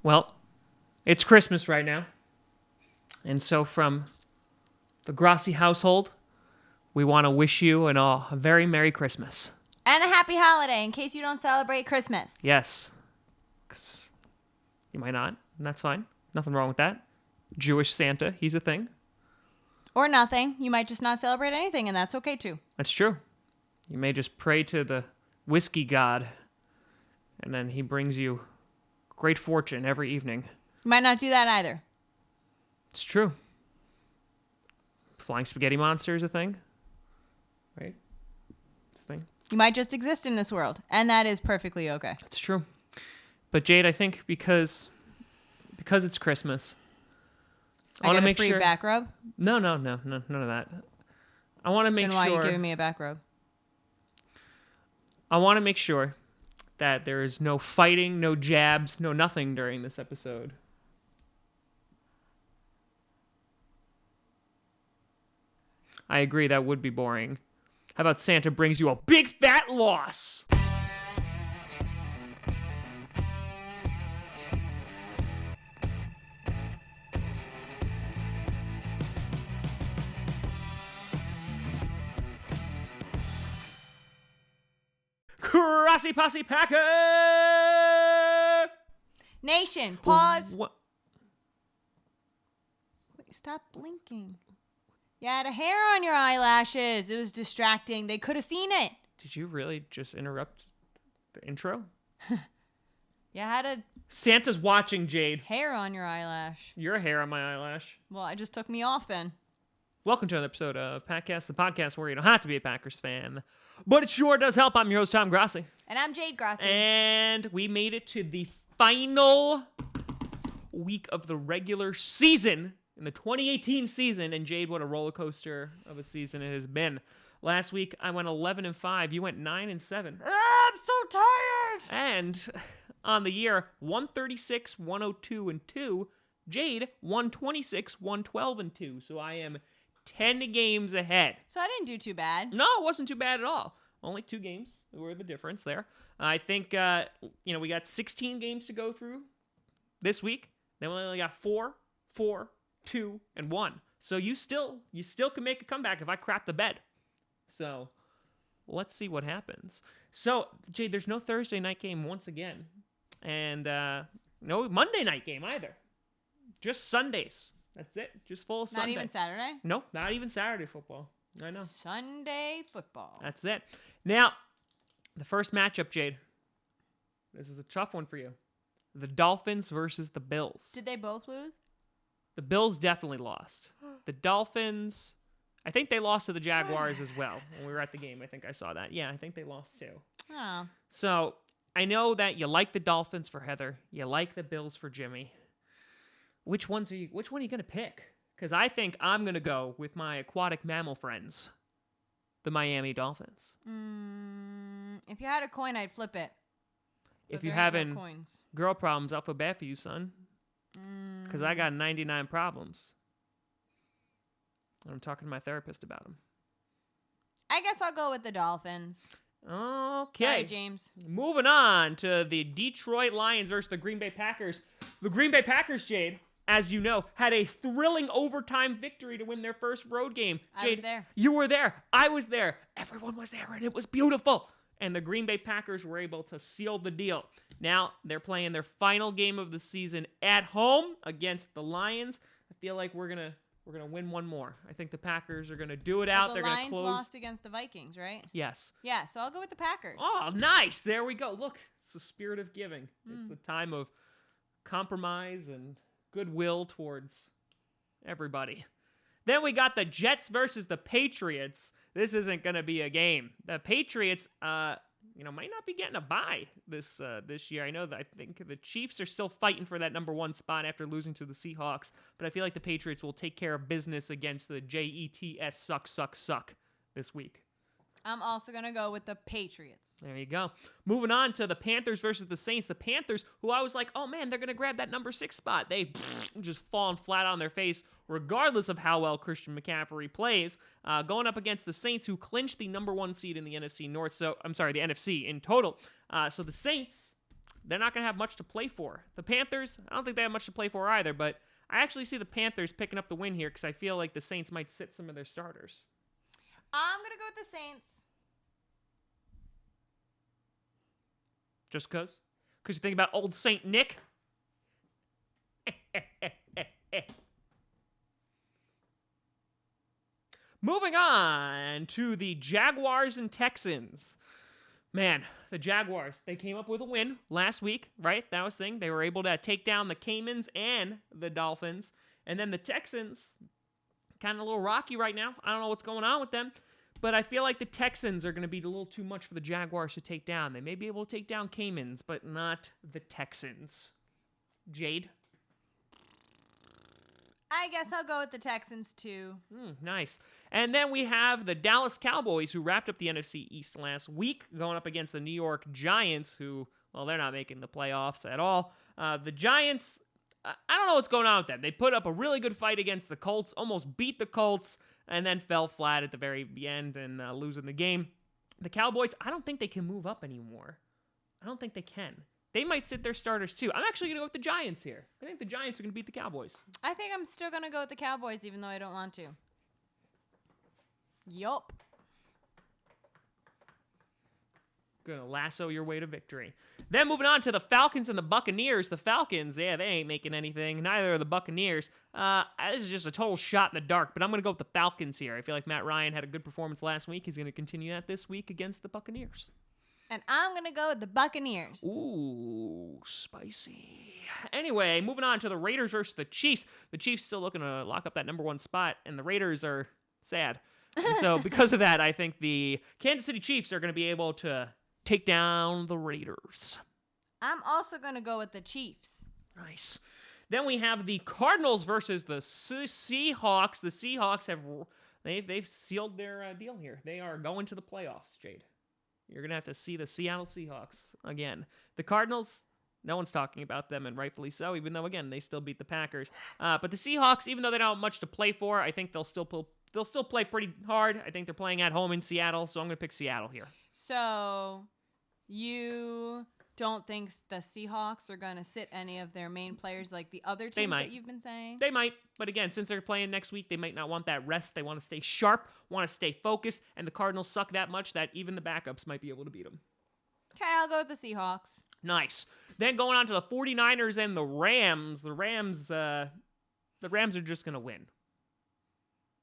Well, it's Christmas right now. And so from the Grossi household, we want to wish you a very Merry Christmas. And a happy holiday in case you don't celebrate Christmas. Yes. Because you might not, and that's fine. Nothing wrong with that. Jewish Santa, he's a thing. Or nothing. You might just not celebrate anything, and that's okay too. That's true. You may just pray to the whiskey god, and then he brings you great fortune every evening. You might not do that either. It's true. Flying spaghetti monster is a thing. Right? It's a thing. You might just exist in this world, and that is perfectly okay. That's true. But Jade, I think because it's Christmas, I want to make sure. Back rub? No, none of that. I want to make sure. Then why are you giving me a back rub? I want to make sure that there is no fighting, no jabs, no nothing during this episode. I agree, that would be boring. How about Santa brings you a big fat loss? Grossi Posse Packer! Nation, pause. What? Wait, stop blinking. You had a hair on your eyelashes. It was distracting. They could have seen it. Did you really just interrupt the intro? You had a Santa's watching, Jade. hair on your eyelash. Your hair on my eyelash. Well, it just took me off then. Welcome to another episode of Packcast, the podcast where you don't have to be a Packers fan, but it sure does help. I'm your host, Tom Grossi. And I'm Jade Grossi. And we made it to the final week of the regular season in the 2018 season. And Jade, what a roller coaster of a season it has been. Last week, I went 11-5. You went 9-7. I'm so tired. And on the year, 136, 102, and 2. Jade, 126, 112, and 2. So I am 10 games ahead. So I didn't do too bad. No, it wasn't too bad at all. Only 2 games were the difference there. I think, we got 16 games to go through this week. Then we only got 4, 2, and 1. So you still can make a comeback if I crap the bed. So let's see what happens. So, Jade, there's no Thursday night game once again. And no Monday night game either. Just Sundays. That's it. Just full Sunday. Not even Saturday? Nope, not even Saturday football. I know. Sunday football. That's it. Now, the first matchup, Jade. This is a tough one for you. The Dolphins versus the Bills. Did they both lose? The Bills definitely lost. The Dolphins, I think they lost to the Jaguars as well. When we were at the game, I think I saw that. Yeah, I think they lost too. Oh. So, I know that you like the Dolphins for Heather. You like the Bills for Jimmy. Which one are you going to pick? Because I think I'm going to go with my aquatic mammal friends, the Miami Dolphins. If you had a coin, I'd flip it. If you're having girl problems, I'll feel bad for you, son. Because I got 99 problems. I'm talking to my therapist about them. I guess I'll go with the Dolphins. Okay. Sorry, James. Moving on to the Detroit Lions versus the Green Bay Packers. The Green Bay Packers, Jade, as you know, had a thrilling overtime victory to win their first road game. Jade, I was there. You were there. I was there. Everyone was there, and it was beautiful. And the Green Bay Packers were able to seal the deal. Now they're playing their final game of the season at home against the Lions. I feel like we're gonna win one more. I think the Packers are gonna do it out. The They're gonna close. Lions lost against the Vikings, right? Yes. Yeah, so I'll go with the Packers. Oh, nice. There we go. Look, it's the spirit of giving. It's the time of compromise and goodwill towards everybody. Then we got the Jets versus the Patriots. This isn't going to be a game. The Patriots, might not be getting a bye this year. I think the Chiefs are still fighting for that number 1 spot after losing to the Seahawks, but I feel like the Patriots will take care of business against the Jets suck this week. I'm also going to go with the Patriots. There you go. Moving on to the Panthers versus the Saints. The Panthers, who I was like, oh man, they're going to grab that number 6 spot. They just fallen flat on their face, regardless of how well Christian McCaffrey plays. Going up against the Saints, who clinched the number 1 seed in the NFC North. The NFC in total. So the Saints, they're not going to have much to play for. The Panthers, I don't think they have much to play for either, but I actually see the Panthers picking up the win here because I feel like the Saints might sit some of their starters. I'm going to go with the Saints. Just because? Because you think about old Saint Nick? Moving on to the Jaguars and Texans. Man, the Jaguars, they came up with a win last week, right? That was the thing. They were able to take down the Caymans and the Dolphins. And then the Texans, kind of a little rocky right now. I don't know what's going on with them. But I feel like the Texans are going to be a little too much for the Jaguars to take down. They may be able to take down Caymans, but not the Texans. Jade? I guess I'll go with the Texans, too. Nice. And then we have the Dallas Cowboys, who wrapped up the NFC East last week, going up against the New York Giants, who, well, they're not making the playoffs at all. The Giants, I don't know what's going on with them. They put up a really good fight against the Colts, almost beat the Colts, and then fell flat at the very end and losing the game. The Cowboys, I don't think they can move up anymore. I don't think they can. They might sit their starters, too. I'm actually going to go with the Giants here. I think the Giants are going to beat the Cowboys. I think I'm still going to go with the Cowboys, even though I don't want to. Yup. Gonna lasso your way to victory. Then moving on to the Falcons and the Buccaneers. The Falcons, yeah, they ain't making anything. Neither are the Buccaneers. This is just a total shot in the dark, but I'm going to go with the Falcons here. I feel like Matt Ryan had a good performance last week. He's going to continue that this week against the Buccaneers. And I'm going to go with the Buccaneers. Ooh, spicy. Anyway, moving on to the Raiders versus the Chiefs. The Chiefs still looking to lock up that number 1 spot, and the Raiders are sad. And so because of that, I think the Kansas City Chiefs are going to be able to take down the Raiders. I'm also going to go with the Chiefs. Nice. Then we have the Cardinals versus the Seahawks. The Seahawks they've sealed their deal here. They are going to the playoffs, Jade. You're going to have to see the Seattle Seahawks again. The Cardinals, no one's talking about them, and rightfully so, even though, again, they still beat the Packers. But the Seahawks, even though they don't have much to play for, I think they'll still play pretty hard. I think they're playing at home in Seattle, so I'm going to pick Seattle here. So you don't think the Seahawks are going to sit any of their main players like the other teams that you've been saying? They might, but again, since they're playing next week, they might not want that rest. They want to stay sharp, want to stay focused, and the Cardinals suck that much that even the backups might be able to beat them. Okay, I'll go with the Seahawks. Nice. Then going on to the 49ers and the Rams. The Rams are just going to win.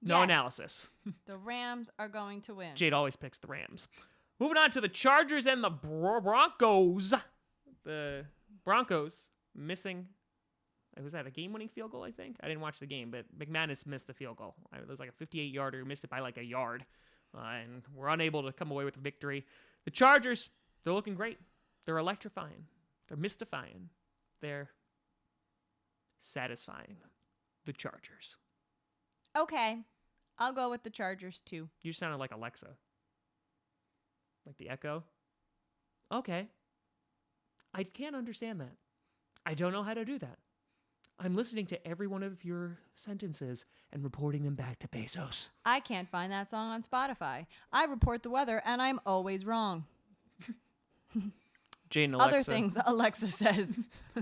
No analysis. The Rams are going to win. Jade always picks the Rams. Moving on to the Chargers and the Broncos. The Broncos missing, was that a game-winning field goal, I think? I didn't watch the game, but McManus missed a field goal. It was like a 58-yarder, missed it by like a yard. And we're unable to come away with a victory. The Chargers, they're looking great. They're electrifying. They're mystifying. They're satisfying. The Chargers. Okay. I'll go with the Chargers, too. You sounded like Alexa. Like the Echo? Okay. I can't understand that. I don't know how to do that. I'm listening to every one of your sentences and reporting them back to Bezos. I can't find that song on Spotify. I report the weather, and I'm always wrong. Jane and Alexa. Other things Alexa says.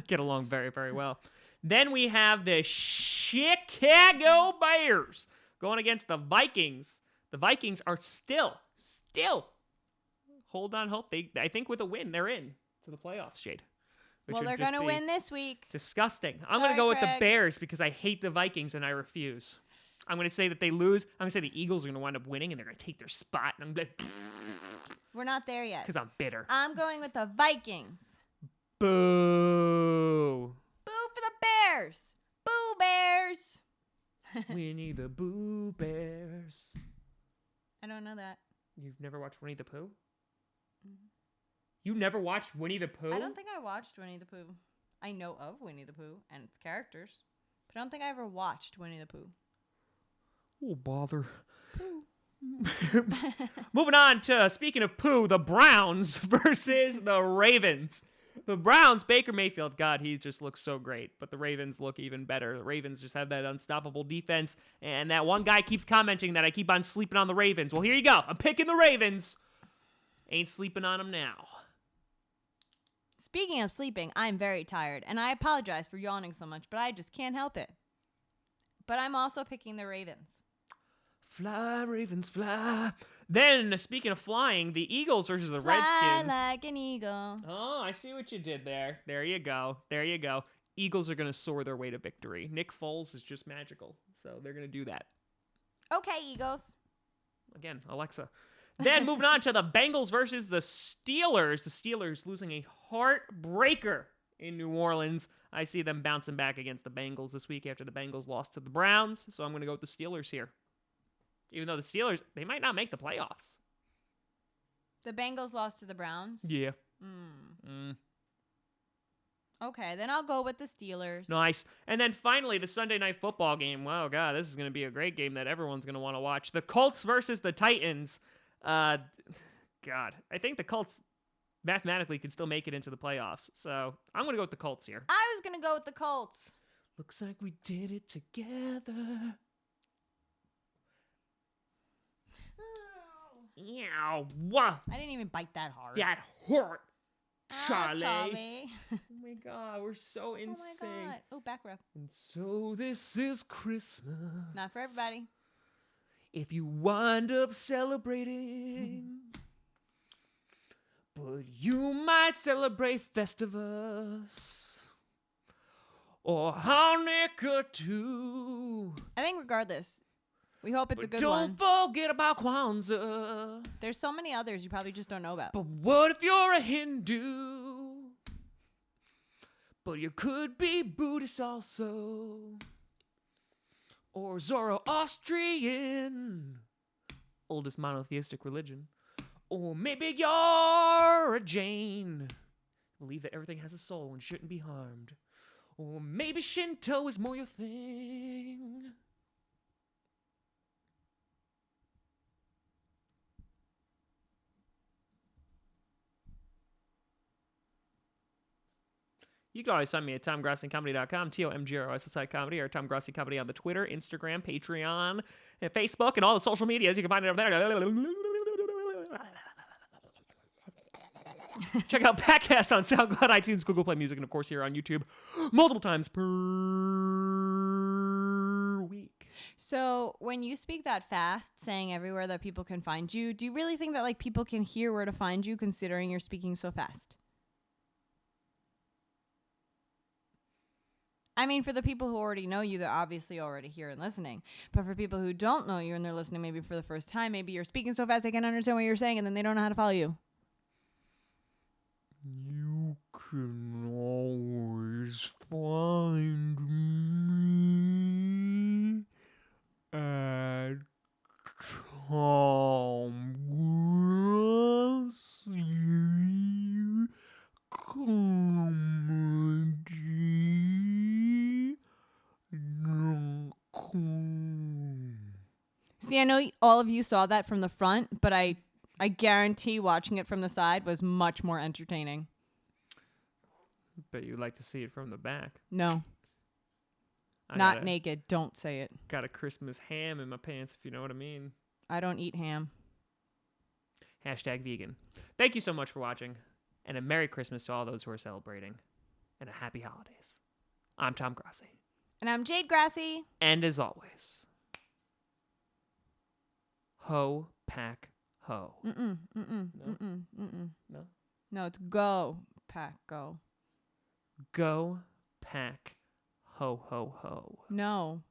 Get along very, very well. Then we have the Chicago Bears going against the Vikings. The Vikings are still hold on hope. I think with a win, they're in to the playoffs, Jade. Well, they're going to win this week. Disgusting. I'm going to go with the Bears because I hate the Vikings and I refuse. I'm going to say that they lose. I'm going to say the Eagles are going to wind up winning and they're going to take their spot. And I'm going to... We're not there yet. Because I'm bitter. I'm going with the Vikings. Boo. Boo for the Bears. Boo Bears. Winnie the Boo Bears. I don't know that. You've never watched Winnie the Pooh? Mm-hmm. You never watched Winnie the Pooh? I don't think I watched Winnie the Pooh. I know of Winnie the Pooh and its characters, but I don't think I ever watched Winnie the Pooh. Oh, bother. Moving on to, speaking of Pooh, the Browns versus the Ravens. The Browns, Baker Mayfield, God, he just looks so great. But the Ravens look even better. The Ravens just have that unstoppable defense. And that one guy keeps commenting that I keep on sleeping on the Ravens. Well, here you go. I'm picking the Ravens. Ain't sleeping on them now. Speaking of sleeping, I'm very tired, and I apologize for yawning so much, but I just can't help it. But I'm also picking the Ravens. Fly, Ravens, fly. Then, speaking of flying, the Eagles versus the Fly Redskins. like an eagle. Oh, I see what you did there. There you go. There you go. Eagles are going to soar their way to victory. Nick Foles is just magical, so they're going to do that. Okay, Eagles. Again, Alexa. Then moving on to the Bengals versus the Steelers. The Steelers losing a heartbreaker in New Orleans. I see them bouncing back against the Bengals this week after the Bengals lost to the Browns, so I'm going to go with the Steelers here. Even though the Steelers, they might not make the playoffs. The Bengals lost to the Browns? Yeah. Okay, then I'll go with the Steelers. Nice. And then finally, the Sunday Night Football game. Wow, God, this is going to be a great game that everyone's going to want to watch. The Colts versus the Titans. God, I think the Colts mathematically can still make it into the playoffs. So I'm going to go with the Colts here. I was going to go with the Colts. Looks like we did it together. Yow. Wah. I didn't even bite that hard. That hurt. Charlie. Charlie. Oh my God, we're so in Oh my sync. God. Oh, back rub. And so this is Christmas. Not for everybody. If you wind up celebrating, but you might celebrate Festivus or Hanukkah too. I think regardless, we hope it's a good Don't one. forget about Kwanzaa. There's so many others you probably just don't know about. But what if you're a Hindu? But you could be Buddhist also. Or Zoroastrian, oldest monotheistic religion. Or maybe you're a Jain, believe that everything has a soul and shouldn't be harmed. Or maybe Shinto is more your thing. You can always find me at TomGrossiComedy.com, TomGrossi Comedy, or Tom Grossi Comedy on the Twitter, Instagram, Patreon, and Facebook, and all the social medias. You can find it over there. Check out podcasts on SoundCloud, iTunes, Google Play Music, and of course here on YouTube multiple times per week. So when you speak that fast, saying everywhere that people can find you, do you really think that like people can hear where to find you considering you're speaking so fast? I mean, for the people who already know you, they're obviously already here and listening. But for people who don't know you and they're listening maybe for the first time, maybe you're speaking so fast they can't understand what you're saying and then they don't know how to follow you. You can always find me at Tom Grossi Comedy.com. See, I know all of you saw that from the front, but I guarantee watching it from the side was much more entertaining. But you'd like to see it from the back. No. Not naked. Don't say it. Got a Christmas ham in my pants, if you know what I mean. I don't eat ham. #vegan. Thank you so much for watching, and a Merry Christmas to all those who are celebrating, and a Happy Holidays. I'm Tom Grossi. And I'm Jade Grossi. And as always, ho, pack, ho. No? No, it's go, pack, go. Go, pack, ho, ho, ho. No,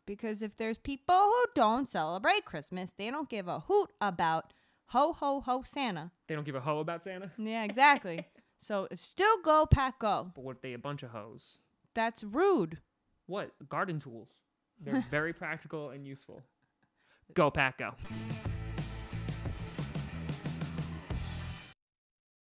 because if there's people who don't celebrate Christmas, they don't give a hoot about ho, ho, ho Santa. They don't give a ho about Santa? Yeah, exactly. So it's still go, pack, go. But what if they a bunch of hoes? That's rude. What? Garden tools. They're very practical and useful. Go, pack, go.